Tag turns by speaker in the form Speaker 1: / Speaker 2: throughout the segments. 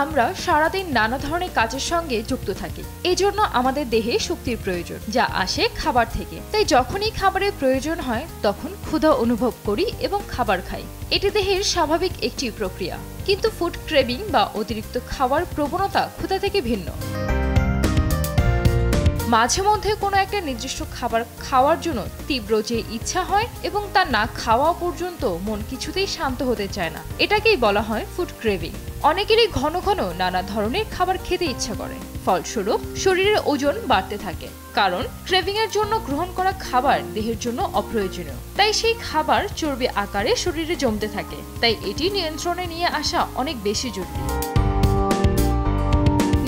Speaker 1: আমরা সারাদিন নানা ধরনের কাজের সঙ্গে যুক্ত থাকি। এজন্য আমাদের দেহে শক্তির প্রয়োজন, যা আসে খাবার থেকে। তাই যখনই খাবারের প্রয়োজন হয় তখন ক্ষুধা অনুভব করি এবং খাবার খাই। এটি দেহের স্বাভাবিক একটি প্রক্রিয়া। কিন্তু ফুড ক্রেভিং বা অতিরিক্ত খাওয়ার প্রবণতা ক্ষুধা থেকে ভিন্ন। মাঝে মধ্যে কোনো একটা নির্দিষ্ট খাবার খাওয়ার জন্য তীব্র যে ইচ্ছা হয় এবং তা না খাওয়া পর্যন্ত মন কিছুতেই শান্ত হতে চায় না, এটাকেই বলা হয় ফুড ক্রেভিং। অনেকেরই ঘন ঘন নানা ধরনের খাবার খেতে ইচ্ছা করে, ফলস্বরূপ শরীরের ওজন বাড়তে থাকে। কারণ ক্রেভিং এর জন্য গ্রহণ করা খাবার দেহের জন্য অপ্রয়োজনীয়, তাই সেই খাবার চর্বি আকারে শরীরে জমতে থাকে। তাই এটি নিয়ন্ত্রণে নিয়ে আসা অনেক বেশি জরুরি।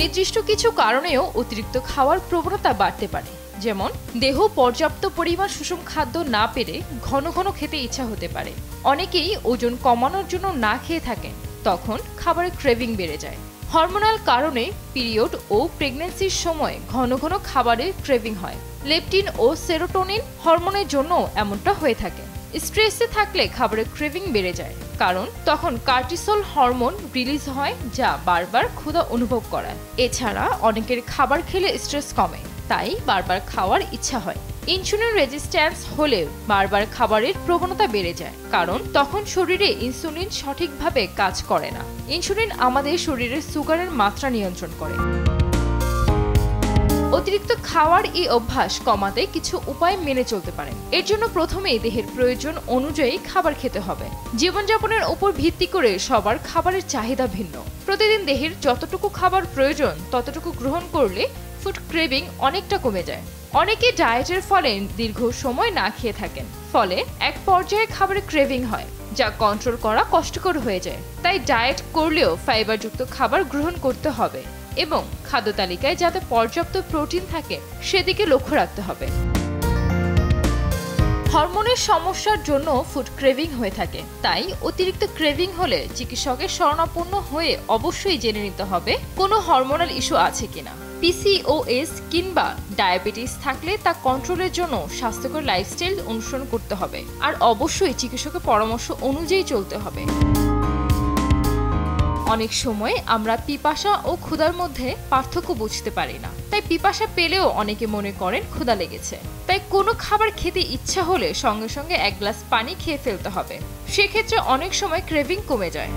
Speaker 1: নির্দিষ্ট কিছু কারণেও অতিরিক্ত খাওয়ার প্রবণতা বাড়তে পারে, যেমন দেহ পর্যাপ্ত পরিমাণ সুষম খাদ্য না পেরে ঘন ঘন খেতে ইচ্ছা হতে পারে। অনেকেই ওজন কমানোর জন্য না খেয়ে থাকেন, তখন খাবারের ক্রেভিং বেড়ে যায়। হরমোনাল কারণে পিরিয়ড ও প্রেগন্যান্সির সময় ঘন ঘন খাবারের ক্রেভিং হয়। লেপটিন ও সেরোটোনিন হরমোনের জন্য এমনটা হয়ে থাকে। স্ট্রেসে থাকলে খাবারের ক্রেভিং বেড়ে যায়, কারণ তখন কর্টিসল হরমোন রিলিজ হয়, যা বারবার ক্ষুধা অনুভব করায়। এছাড়া অনেকের খাবার খেলে স্ট্রেস কমে, তাই বারবার খাওয়ার ইচ্ছা হয়। ইনসুলিন রেজিস্ট্যান্স হলে বারবার খাবারের প্রবণতা বেড়ে যায়, কারণ তখন শরীরে ইনসুলিন সঠিকভাবে কাজ করে না। ইনসুলিন আমাদের শরীরের সুগারের মাত্রা নিয়ন্ত্রণ করে। অতিরিক্ত খাওয়ার এই অভ্যাস কমাতে কিছু উপায় মেনে চলতে পারেন। এর জন্য প্রথমেই দেহের প্রয়োজন অনুযায়ী খাবার খেতে হবে। জীবনযাপনের উপর ভিত্তি করে সবার খাবারের চাহিদা ভিন্ন। প্রতিদিন দেহের যতটুকু খাবার প্রয়োজন ততটুকু গ্রহণ করলে ফুড ক্রেভিং অনেকটা কমে যায়। অনেকে ডায়েটের ফলে দীর্ঘ সময় না খেয়ে থাকেন, ফলে এক পর্যায়ে খাবারের ক্রেভিং হয়, যা কন্ট্রোল করা কষ্টকর হয়ে যায়। তাই ডায়েট করলেও ফাইবারযুক্ত খাবার গ্রহণ করতে হবে এবং খাদ্য তালিকায় যাতে পর্যাপ্ত প্রোটিন থাকে সেদিকে লক্ষ্য রাখতে হবে। হরমোনের সমস্যার জন্য ফুড ক্রেভিং হয়ে থাকে, তাই অতিরিক্ত ক্রেভিং হলে চিকিৎসকের শরণাপন্ন হয়ে অবশ্যই জেনে নিতে হবে কোনো হরমোনাল ইস্যু আছে কিনা। পিসিওএস কিংবা ডায়াবেটিস থাকলে তা কন্ট্রোলের জন্য স্বাস্থ্যকর লাইফস্টাইল অনুসরণ করতে হবে, আর অবশ্যই চিকিৎসকের পরামর্শ অনুযায়ী চলতে হবে। অনেক সময় আমরা পিপাসা ও ক্ষুধার মধ্যে পার্থক্য বুঝতে পারি না, তাই পিপাসা পেলেও অনেকে মনে করেন ক্ষুধা লেগেছে। তাই কোনো খাবার খেতে ইচ্ছা হলে সঙ্গে সঙ্গে এক গ্লাস পানি খেয়ে ফেলতে হবে। সেক্ষেত্রে অনেক সময় ক্রেভিং কমে যায়।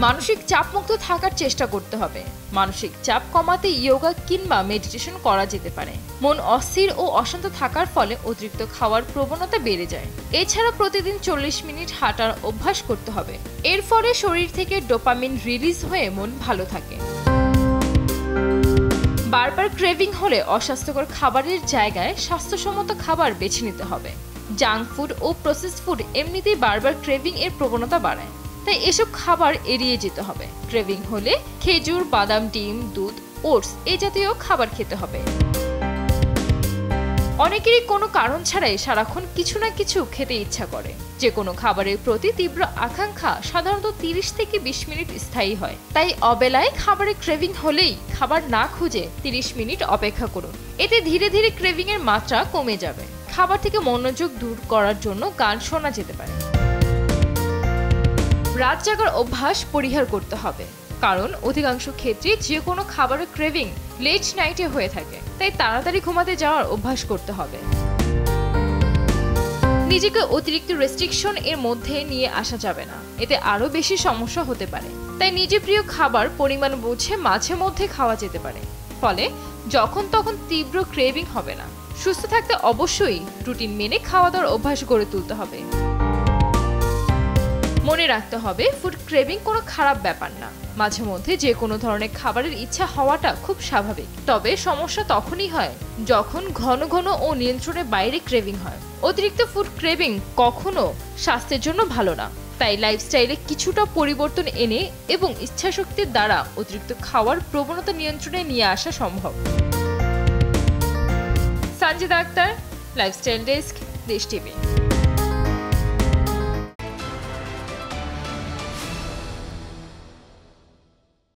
Speaker 1: মানসিক চাপমুক্ত থাকার চেষ্টা করতে হবে। মানসিক চাপ কমাতে যোগা কিংবা মেডিটেশন করা যেতে পারে। মন অস্থির ও অশান্ত থাকার ফলে অতিরিক্ত খাওয়ার প্রবণতা বেড়ে যায়। এছাড়া প্রতিদিন 40 মিনিট হাঁটার অভ্যাস করতে হবে। এর ফলে শরীর থেকে ডোপামিন রিলিজ হয়ে মন ভালো থাকে। বারবার ক্রেভিং হলে অস্বাস্থ্যকর খাবারের জায়গায় স্বাস্থ্যসম্মত খাবার বেছে নিতে হবে। জাঙ্ক ফুড ও প্রসেসড ফুড এমনিতেই বারবার ক্রেভিং এর প্রবণতা বাড়ায়, তাই এসব খাবার এড়িয়ে যেতে হবে। ক্রেভিং হলে খেজুর, বাদাম, ডিম, দুধ, ওটস এই জাতীয় খাবার খেতে হবে। অনেকেরই কোনো কারণ ছাড়াই সারাক্ষণ কিছু না কিছু খেতে ইচ্ছা করে। যে কোনো খাবারের প্রতি তীব্র আকাঙ্ক্ষা সাধারণত 30 থেকে 20 মিনিট স্থায়ী হয়। তাই অবেলায় খাবারের ক্রেভিং হলেই খাবার না খুঁজে 30 মিনিট অপেক্ষা করুন। এতে ধীরে ধীরে ক্রেভিং এর মাত্রা কমে যাবে। খাবার থেকে মনোযোগ দূর করার জন্য গান শোনা যেতে পারে। রাত জাগার অভ্যাস পরিহার করতে হবে, কারণ অধিকাংশ ক্ষেত্রে যে কোনো খাবারের ক্রেভিং লেট নাইটে হয়ে থাকে। তাই তাড়াতাড়ি ঘুমাতে যাওয়ার অভ্যাস করতে হবে। নিজেকে অতিরিক্ত রেস্ট্রিকশন এর মধ্যে নিয়ে আসা যাবে না, এতে আরো বেশি সমস্যা হতে পারে। তাই নিজের প্রিয় খাবার পরিমাণ বুঝে মাঝে মধ্যে খাওয়া যেতে পারে, ফলে যখন তখন তীব্র ক্রেভিং হবে না। সুস্থ থাকতে অবশ্যই রুটিন মেনে খাওয়া দাওয়ার অভ্যাস গড়ে তুলতে হবে। মনে রাখতে হবে ফুড ক্রেভিং কোনো খারাপ ব্যাপার না। মাঝে মধ্যে যে কোনো ধরনের খাবারের ইচ্ছা হওয়াটা খুব স্বাভাবিক। তবে সমস্যা তখনই হয় যখন ঘন ঘন ও নিয়ন্ত্রণের বাইরে ক্রেভিং হয়। অতিরিক্ত ফুড ক্রেভিং কখনো স্বাস্থ্যের জন্য ভালো না। তাই লাইফস্টাইলে কিছুটা পরিবর্তন এনে এবং ইচ্ছাশক্তির দ্বারা অতিরিক্ত খাওয়ার প্রবণতা নিয়ন্ত্রণে নিয়ে আসা সম্ভব। সঞ্জিদা আক্তার, লাইফস্টাইল ডেস্ক, দেশ টিভি।